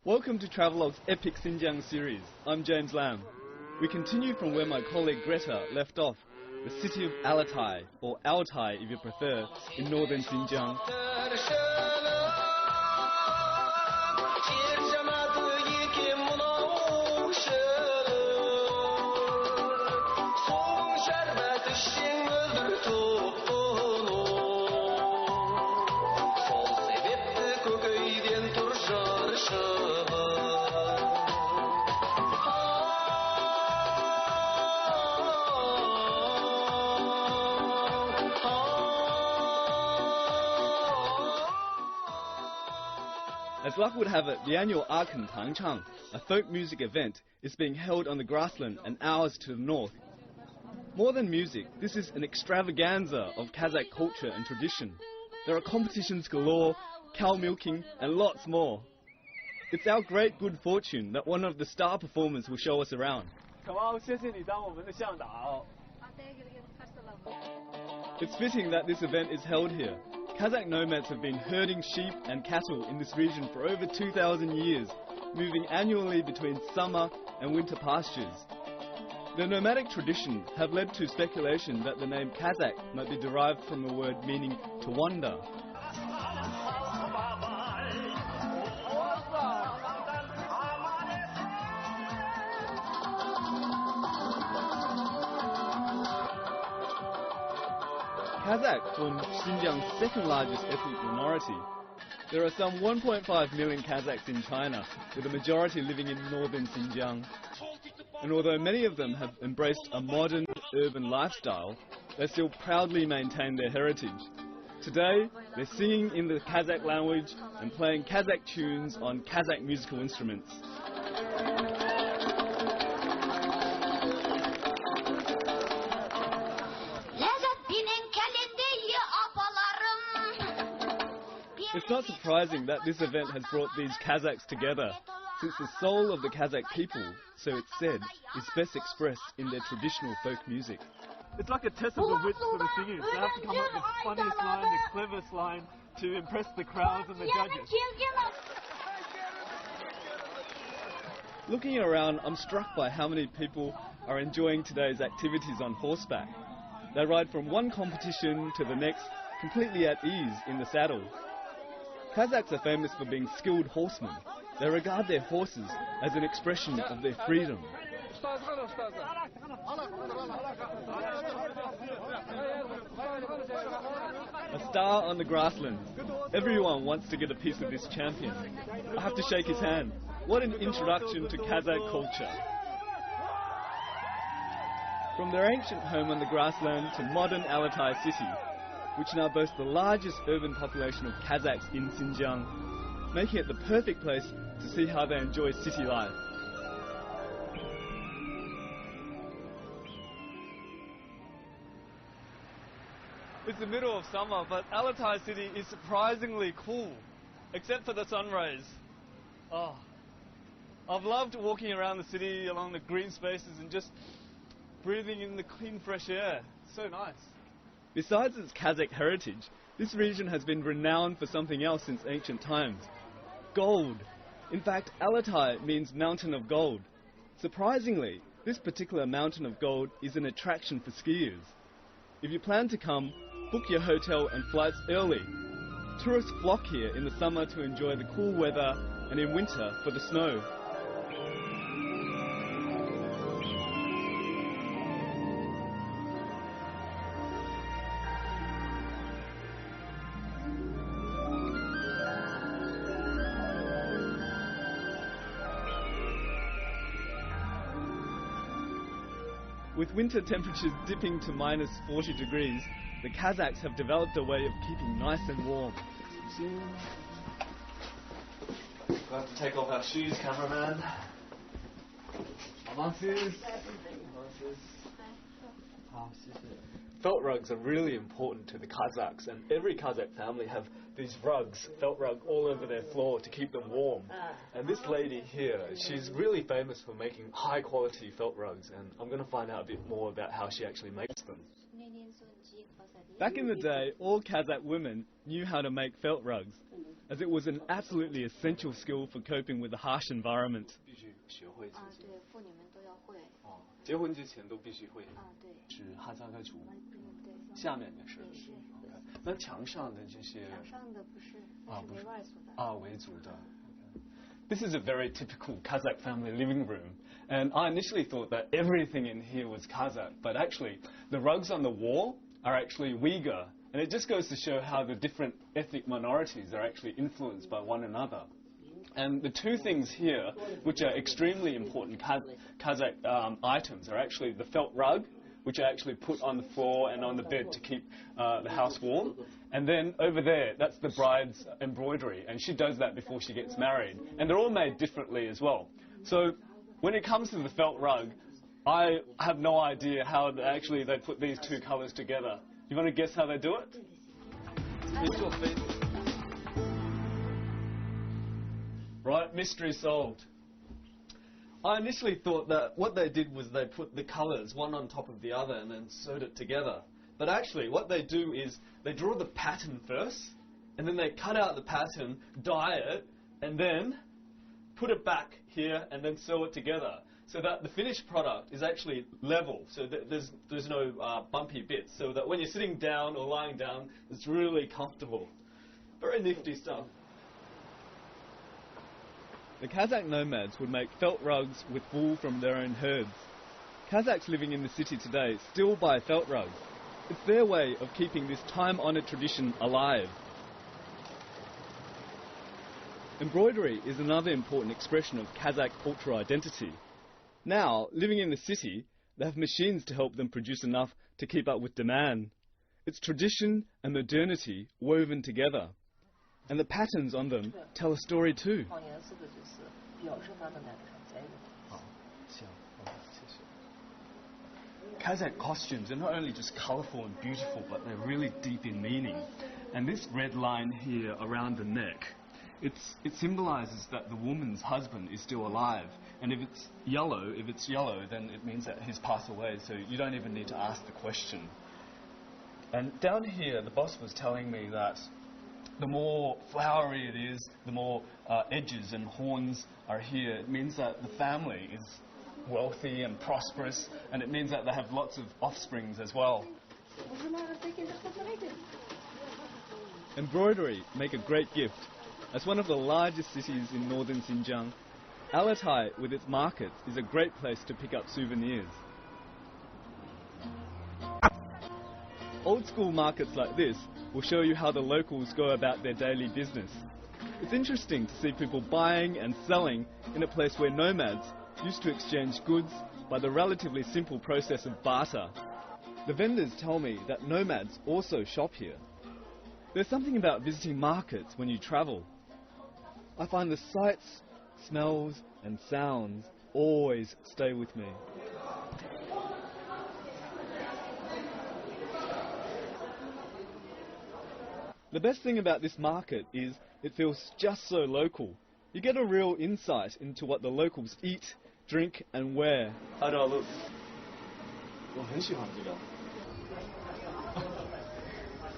Welcome to Travelogue's Epic Xinjiang series. I'm James Lam. We continue from where my colleague Greta left off, the city of Altai, or Altai if you prefer, in northern Xinjiang. As luck would have it, the annual Aachen Tangchang, a folk music event, is being held on the grassland an hours to the north. More than music, this is an extravaganza of Kazakh culture and tradition. There are competitions galore, cow milking, and lots more. It's our great good fortune that one of the star performers will show us around. It's fitting that this event is held here. Kazakh nomads have been herding sheep and cattle in this region for over 2,000 years, moving annually between summer and winter pastures. The nomadic traditions have led to speculation that the name Kazakh might be derived from a word meaning to wander. Kazakh forms Xinjiang's second largest ethnic minority. There are some 1.5 million Kazakhs in China, with a majority living in northern Xinjiang. And although many of them have embraced a modern urban lifestyle, they still proudly maintain their heritage. Today, they're singing in the Kazakh language and playing Kazakh tunes on Kazakh musical instruments. It's not surprising that this event has brought these Kazakhs together, since the soul of the Kazakh people, so it's said, is best expressed in their traditional folk music. It's like a test of the wits for the singers. They have to come up with the funniest line, the cleverest line to impress the crowds and the judges. Looking around, I'm struck by how many people are enjoying today's activities on horseback. They ride from one competition to the next, completely at ease in the saddle. Kazakhs are famous for being skilled horsemen. They regard their horses as an expression of their freedom. A star on the grasslands. Everyone wants to get a piece of this champion. I have to shake his hand. What an introduction to Kazakh culture. From their ancient home on the grassland to modern Altai city, which now boasts the largest urban population of Kazakhs in Xinjiang, making it the perfect place to see how they enjoy city life. It's the middle of summer, but Altai city is surprisingly cool, except for the sun rays. Oh, I've loved walking around the city along the green spaces and just breathing in the clean fresh air. So nice. Besides its Kazakh heritage, this region has been renowned for something else since ancient times. Gold. In fact, Altai means mountain of gold. Surprisingly, This particular mountain of gold is an attraction for skiers. If you plan to come, book your hotel and flights early. Tourists flock here in the summer to enjoy the cool weather and in winter for the snow. With winter temperatures dipping to minus 40 degrees, the Kazakhs have developed a way of keeping nice and warm. We'll have to take off our shoes, cameraman. Felt rugs are really important to the Kazakhs, and every Kazakh family have these rugs, felt rug, all over their floor to keep them warm. And this lady here, she's really famous for making high quality felt rugs, and I'm going to find out a bit more about how she actually makes them. Back in the day, all Kazakh women knew how to make felt rugs, as it was an absolutely essential skill for coping with the harsh environment. 结婚之前都必须会是哈萨克族，下面也是。那墙上的这些，墙上的不是，是为外族的。维族的。This is a very typical Kazakh family living room, and I initially thought that everything in here was Kazakh, but actually the rugs on the wall are actually Uyghur, and it just goes to show how the different ethnic minorities are actually influenced by one another. And the two things here, which are extremely important Kazakh items, are actually the felt rug, which are actually put on the floor and on the bed to keep the house warm. And then over there, that's the bride's embroidery, and she does that before she gets married. And they're all made differently as well. So when it comes to the felt rug, I have no idea how actually they put these two colours together. You want to guess how they do it? It's your face. Right, mystery solved. I initially thought that what they did was they put the colours one on top of the other and then sewed it together. But actually what they do is they draw the pattern first, and then they cut out the pattern, dye it, and then put it back here and then sew it together. So that the finished product is actually level, so there's no bumpy bits, so that when you're sitting down or lying down, it's really comfortable. Very nifty stuff. The Kazakh nomads would make felt rugs with wool from their own herds. Kazakhs living in the city today still buy felt rugs. It's their way of keeping this time-honoured tradition alive. Embroidery is another important expression of Kazakh cultural identity. Now, living in the city, they have machines to help them produce enough to keep up with demand. It's tradition and modernity woven together. And the patterns on them tell a story too. Kazakh costumes are not only just colourful and beautiful, but they're really deep in meaning. And this red line here around the neck, it symbolises that the woman's husband is still alive. And if it's yellow, then it means that he's passed away, so you don't even need to ask the question. And down here, the boss was telling me that the more flowery it is, the more edges and horns are here. It means that the family is wealthy and prosperous, and it means that they have lots of offsprings as well. Embroidery make a great gift. As one of the largest cities in northern Xinjiang, Almaty, with its markets, is a great place to pick up souvenirs. Old school markets like this will show you how the locals go about their daily business. It's interesting to see people buying and selling in a place where nomads used to exchange goods by the relatively simple process of barter. The vendors tell me that nomads also shop here. There's something about visiting markets when you travel. I find the sights, smells and sounds always stay with me. The best thing about this market is it feels just so local. You get a real insight into what the locals eat, drink and wear. How do I look?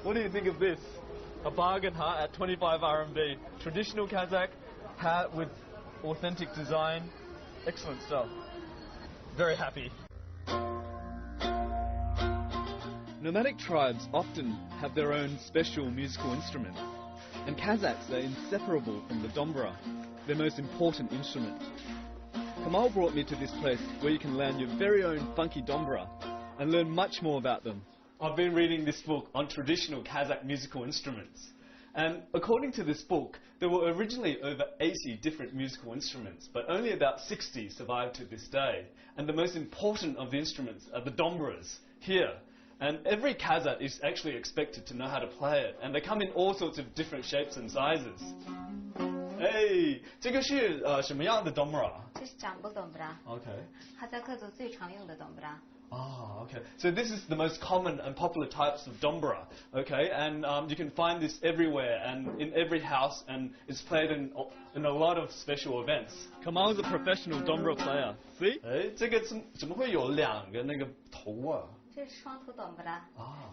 What do you think of this? A bargain hat at 25 RMB. Traditional Kazakh hat with authentic design. Excellent stuff. very happy. Nomadic tribes often have their own special musical instruments, and Kazakhs are inseparable from the dombra, their most important instrument. Kamal brought me to this place where you can learn your very own funky dombra and learn much more about them. I've been reading this book on traditional Kazakh musical instruments, and according to this book, there were originally over 80 different musical instruments, but only about 60 survive to this day. And the most important of the instruments are the dombras here. And every Kazakh is actually expected to know how to play it, and they come in all sorts of different shapes and sizes. Hey, 这个是什么样的 dombra? 这是掌部 dombra. Okay. 哈萨克族最常用的 dombra. Ah, okay. So this is the most common and popular types of dombra, okay? And you can find this everywhere and in every house, and it's played in a lot of special events. Kamal is a professional dombra player. See? 哎，这个怎么会有两个那个头啊？这是双头 dombra.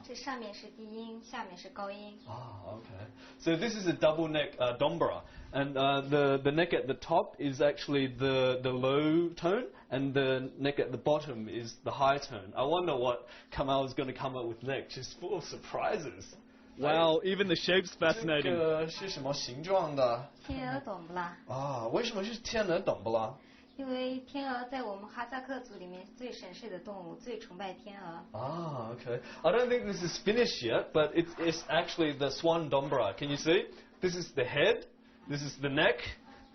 这上面是低音，下面是高音。Okay. So this is a double neck dombra, and the neck at the top is actually the low tone, and the neck at the bottom is the high tone. I wonder what Kamal is going to come up with next. She's full of surprises. Wow, even the shape's fascinating. 这个是什么形状的？天鹅 dombra. 啊，为什么是天鹅 dombra？因为天鹅在我们哈萨克族里面最神圣的动物，最崇拜天鹅。Ah, okay. I don't think this is finished yet, but it's actually the swan dombra. Can you see? This is the head, this is the neck,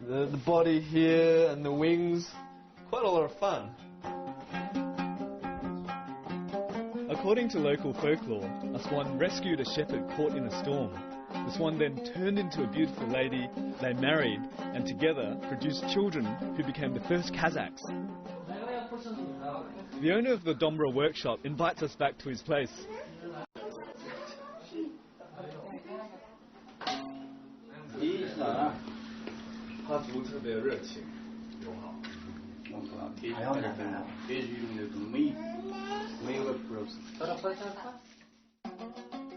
the body here, and the wings. Quite a lot of fun. According to local folklore, a swan rescued a shepherd caught in a storm. The swan then turned into a beautiful lady, they married, and together produced children who became the first Kazakhs. The owner of the Dombra workshop invites us back to his place.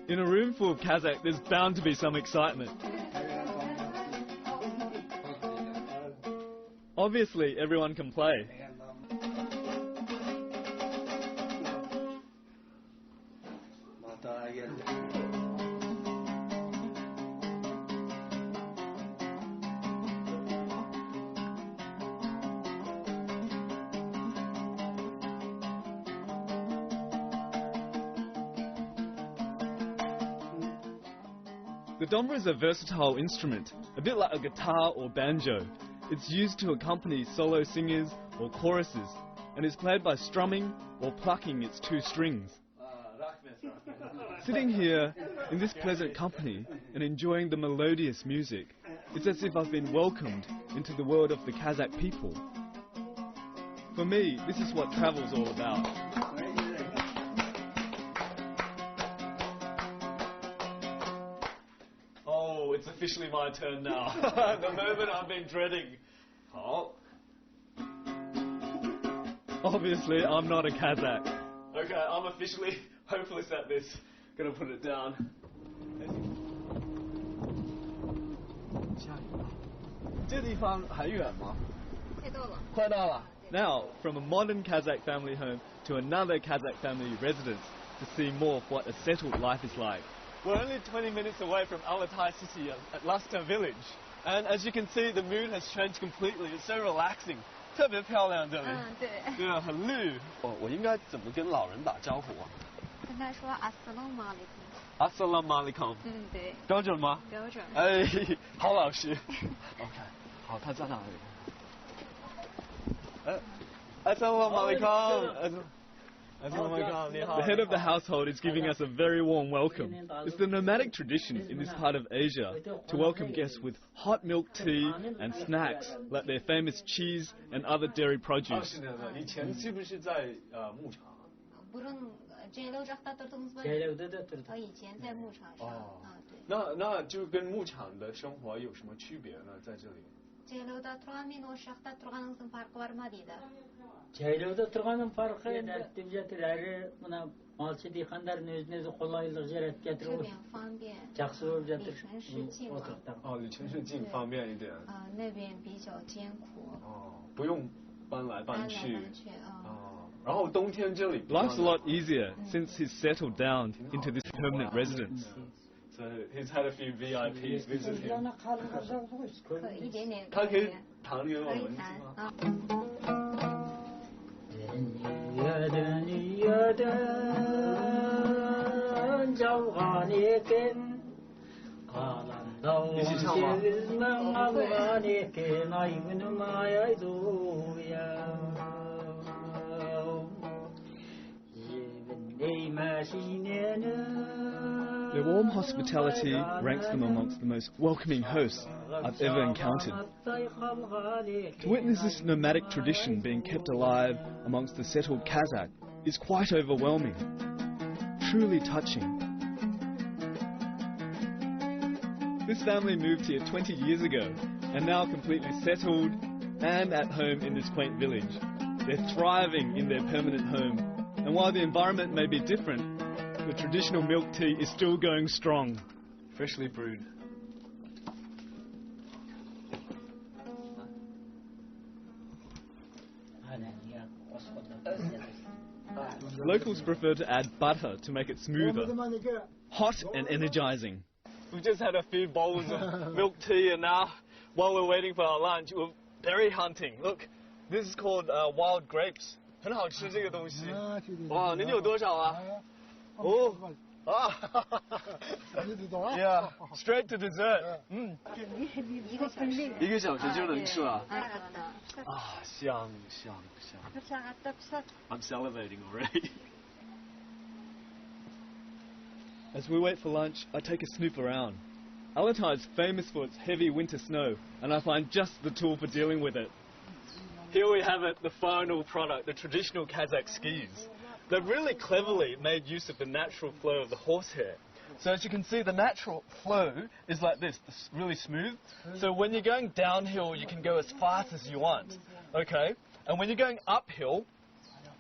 In a room full of Kazakh, there's bound to be some excitement. Obviously, everyone can play. The dombra is a versatile instrument, a bit like a guitar or banjo. It's used to accompany solo singers or choruses, and is played by strumming or plucking its two strings. Sitting here in this pleasant company and enjoying the melodious music, it's as if I've been welcomed into the world of the Kazakh people. For me, this is what travel's all about. Oh, it's officially my turn now. The moment I've been dreading. Oh. Obviously, I'm not a Kazakh. Okay, I'm officially hopeless at this. Gonna put it down. Now, from a modern Kazakh family home to another Kazakh family residence to see more of what a settled life is like. We're only 20 minutes away from Altai city at Lasta village. And as you can see, the mood has changed completely. It's so relaxing. 特别漂亮这里。对。对啊，很绿。我应该怎么跟老人打招呼啊？跟他说 Assalamu alaikum。Assalamu alaikum。对。标准吗？标准。哎，好老实。OK， 好，他在哪里？Assalamu alaikum。The head of the household is giving us a very warm welcome. It's the nomadic tradition in this part of Asia to welcome guests with hot milk tea and snacks like their famous cheese and other dairy produce. 以前是不是在牧场？不是제일로작다 떨던 거.以前在牧场上。对。那就跟牧场的生活有什么区别呢？在这里？ 제일로다 тұрғанмен осы жақта тұрғаныңыздың фарқы бар ма дейді. Жайлауда тұрғанның фарқы әдеттеп жатыр, әрі мына малшы диқандардың өзіне-өзі қолайлық жаратып жатыр ғой. Жақсы болып жатыр. 离城市近方便一点。那边比较艰苦。不用搬来搬去。Life's a lot easier since he's settled down into this permanent residence. So he's had a few VIPs visit him. 一点点。他可以谈恋爱吗？ 一起唱吗？ Their warm hospitality ranks them amongst the most welcoming hosts I've ever encountered. To witness this nomadic tradition being kept alive amongst the settled Kazakh is quite overwhelming, truly touching. This family moved here 20 years ago and now completely settled and at home in this quaint village. They're thriving in their permanent home, and while the environment may be different, the traditional milk tea is still going strong, freshly brewed. Locals prefer to add butter to make it smoother, hot and energizing. We've just had a few bowls of milk tea, and now, while we're waiting for our lunch, we're berry hunting. Look, this is called wild grapes. 很好吃这个东西。哇，您有多少啊？哦，啊，Yeah, straight to dessert. 一个小时就能吃了。啊，香。I'm salivating already. As we wait for lunch, I take a snoop around. Altai is famous for its heavy winter snow, and I find just the tool for dealing with it. Here we have it, the final product, the traditional Kazakh skis. They've really cleverly made use of the natural flow of the horsehair. So as you can see, the natural flow is like this, really smooth. So when you're going downhill, you can go as fast as you want, okay? And when you're going uphill,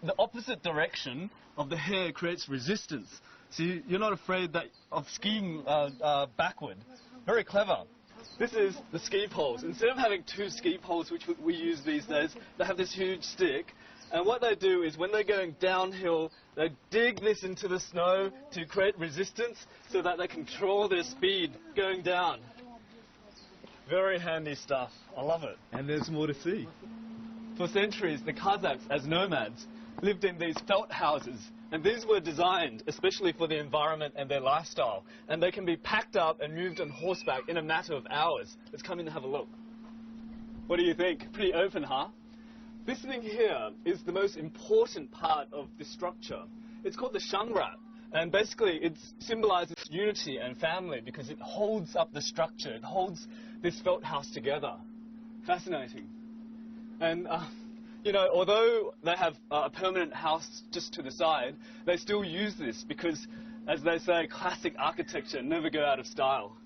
the opposite direction of the hair creates resistance. So you're not afraid of skiing backward. Very clever. This is the ski poles. Instead of having two ski poles, which we use these days, they have this huge stick. And what they do is when they're going downhill, they dig this into the snow to create resistance so that they control their speed going down. Very handy stuff. I love it. And there's more to see. For centuries, the Kazakhs, as nomads, lived in these felt houses. And these were designed especially for the environment and their lifestyle. And they can be packed up and moved on horseback in a matter of hours. Let's come in and have a look. What do you think? Pretty open, huh? This thing here is the most important part of the structure. It's called the shangrat. And basically it symbolizes unity and family because it holds up the structure. It holds this felt house together. Fascinating. And you know, although they have a permanent house just to the side, they still use this because, as they say, classic architecture never go out of style.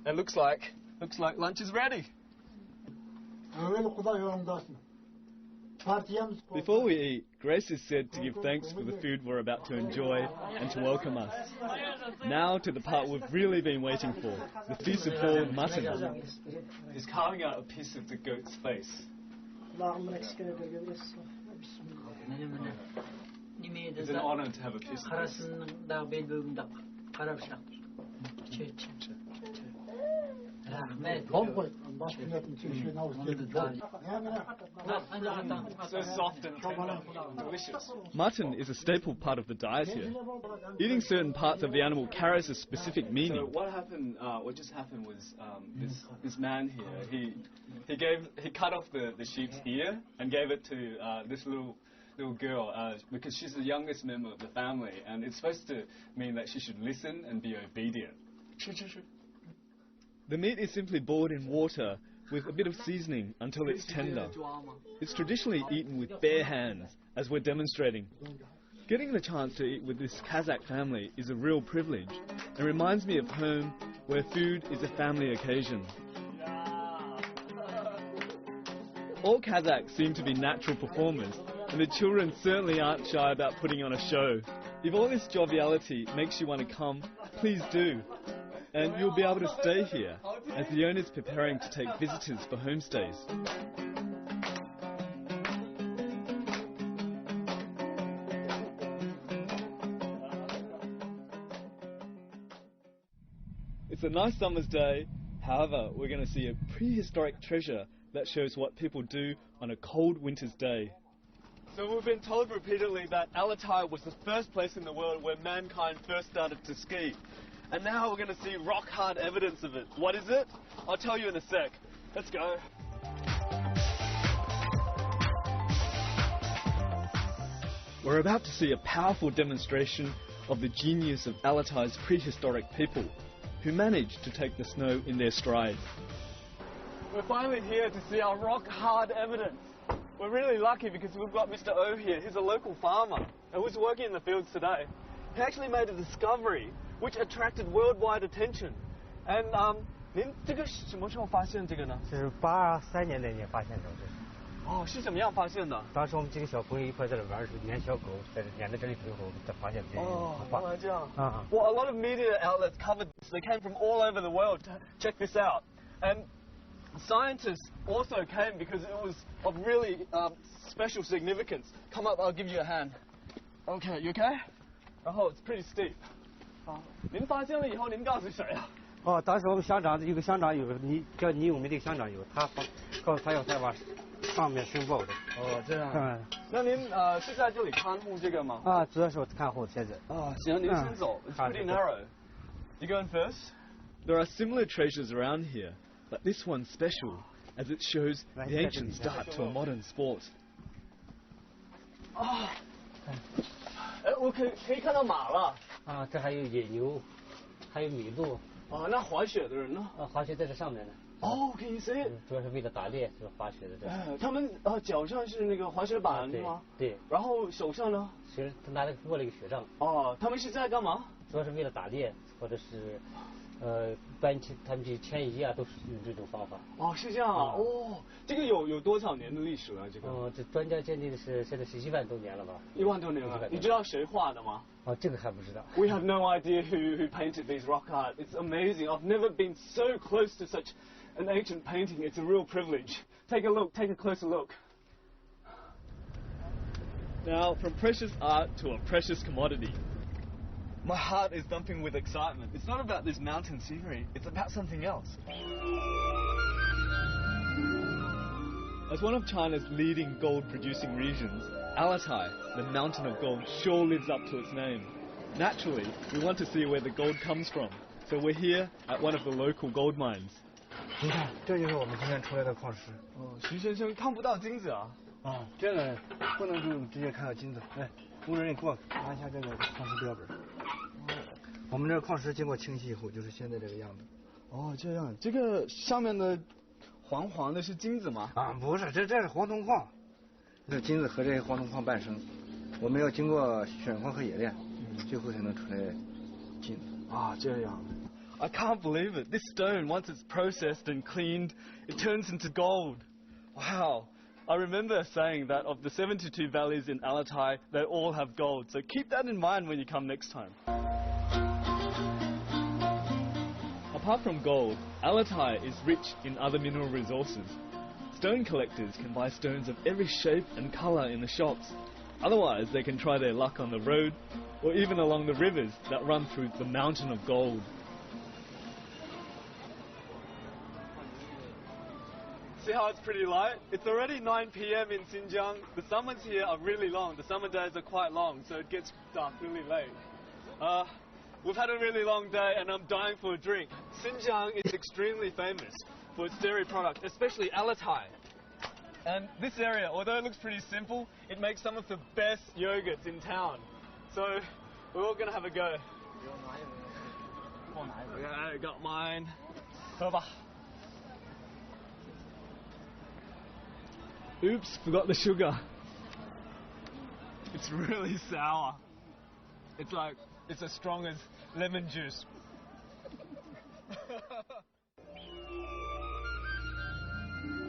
And looks like lunch is ready. Before we eat, Grace is said to give thanks for the food we're about to enjoy and to welcome us. Now to the part we've really been waiting for, the piece of boiled mutton. He's carving out a piece of the goat's face. It's an honor to have a piece of this. So soft and tender, delicious. Mutton is a staple part of the diet here. Eating certain parts of the animal carries a specific meaning. So what just happened was this man here, he cut off the sheep's ear and gave it to this little girl because she's the youngest member of the family, and it's supposed to mean that she should listen and be obedient. The meat is simply boiled in water with a bit of seasoning until it's tender. It's traditionally eaten with bare hands, as we're demonstrating. Getting the chance to eat with this Kazakh family is a real privilege and reminds me of home, where food is a family occasion. All Kazakhs seem to be natural performers, and the children certainly aren't shy about putting on a show. If all this joviality makes you want to come, please do. And you'll be able to stay here, as the owner's preparing to take visitors for homestays. It's a nice summer's day. However, we're going to see a prehistoric treasure that shows what people do on a cold winter's day. So we've been told repeatedly that Altai was the first place in the world where mankind first started to ski. And now we're going to see rock-hard evidence of it. What is it? I'll tell you in a sec. Let's go. We're about to see a powerful demonstration of the genius of Altai's prehistoric people, who managed to take the snow in their stride. We're finally here to see our rock-hard evidence. We're really lucky because we've got Mr. O here. He's a local farmer and was working in the fields today. He actually made a discovery which attracted worldwide attention. And 您这个什么时候发现这个呢？是83年那年发现的，这是。哦，是怎么样发现的？当时我们几个小朋友一块在这玩的时候，撵小狗，撵到这里之后，才发现这个画。哦，这样。Well, a lot of media outlets covered this. They came from all over the world to check this out. And scientists also came because it was of really special significance. Come up, I'll give you a hand. Okay, you okay? 然后 it's pretty steep. 好，您发现了以后，您告诉谁啊？哦，当时我们乡长有个乡长有叫倪永明的乡长有，他告诉他要再往上面申报的。哦，这样。那您是在这里看护这个吗？啊，主要是看护现在。啊，行，您先走。It's pretty narrow. You going first? There are similar treasures around here, but this one's special as it shows the ancient start to a modern sport. 啊，我可以看到马了。啊，这还有野牛，还有麋鹿。哦，那滑雪的人呢？滑雪在这上面呢。哦，可以 see。主要是为了打猎，就是滑雪的这。他们脚上是那个滑雪板是吗？对。然后手上呢？是他拿了握了一个雪杖。哦，他们是在干嘛？主要是为了打猎，或者是他们去迁移啊，都是用这种方法。哦，是这样啊。哦，这个有多少年的历史了？这个？这专家鉴定的是现在是1万多年了吧？1万多年了。你知道谁画的吗？哦，这个还不知道。We have no idea who painted these rock art. It's amazing. I've never been so close to such an ancient painting. It's a real privilege. Take a look. Take a closer look. Now, from precious art to a precious commodity. My heart is thumping with excitement. It's not about this mountain scenery. It's about something else. As one of China's leading gold-producing regions, Altai, the mountain of gold, sure lives up to its name. Naturally, we want to see where the gold comes from, so we're here at one of the local gold mines. 你看，这就是我们今天出来的矿石。哦，徐先生看不到金子啊？啊，这个不能就直接看到金子。哎，工人给我拿一下这个矿石标本。我们这个矿石经过清洗以后，就是现在这个样子。哦，这样，这个上面的黄黄的是金子吗？啊，不是，这是黄铜矿。这金子和这黄铜矿伴生，我们要经过选矿和冶炼，最后才能出来金子。啊，这样。I can't believe it. This stone, once it's processed and cleaned, it turns into gold. Wow. I remember saying that of the 72 valleys in Altai, they all have gold. So keep that in mind when you come next time. Apart from gold, Altai is rich in other mineral resources. Stone collectors can buy stones of every shape and colour in the shops. Otherwise, they can try their luck on the road or even along the rivers that run through the mountain of gold. See how it's pretty light? It's already 9 p.m. in Xinjiang. The summers here are really long. The summer days are quite long, so it gets dark really late. We've had a really long day and I'm dying for a drink. Xinjiang is extremely famous for its dairy products, especially Altai. And this area, although it looks pretty simple, it makes some of the best yogurts in town. So we're all going to have a go. I got mine. Oops, forgot the sugar. It's really sour. It's as strong as lemon juice.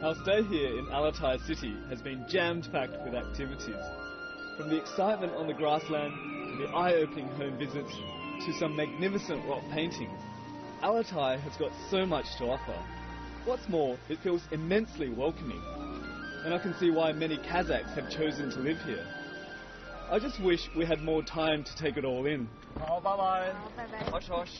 Our stay here in Altai City has been jam-packed with activities. From the excitement on the grassland, to the eye-opening home visits, to some magnificent rock paintings, Altai has got so much to offer. What's more, it feels immensely welcoming. And I can see why many Kazakhs have chosen to live here. I just wish we had more time to take it all in. Oh, bye-bye. Bye-bye. Hush, hush.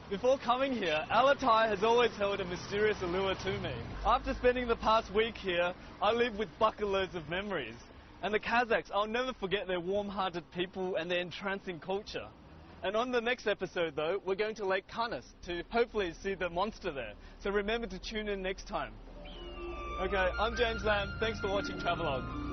Before coming here, Altai has always held a mysterious allure to me. After spending the past week here, I live with bucket loads of memories. And the Kazakhs, I'll never forget their warm-hearted people and their entrancing culture. And on the next episode, though, we're going to Lake Kanas to hopefully see the monster there. So remember to tune in next time. Okay, I'm James Lamb. Thanks for watching Travelogue.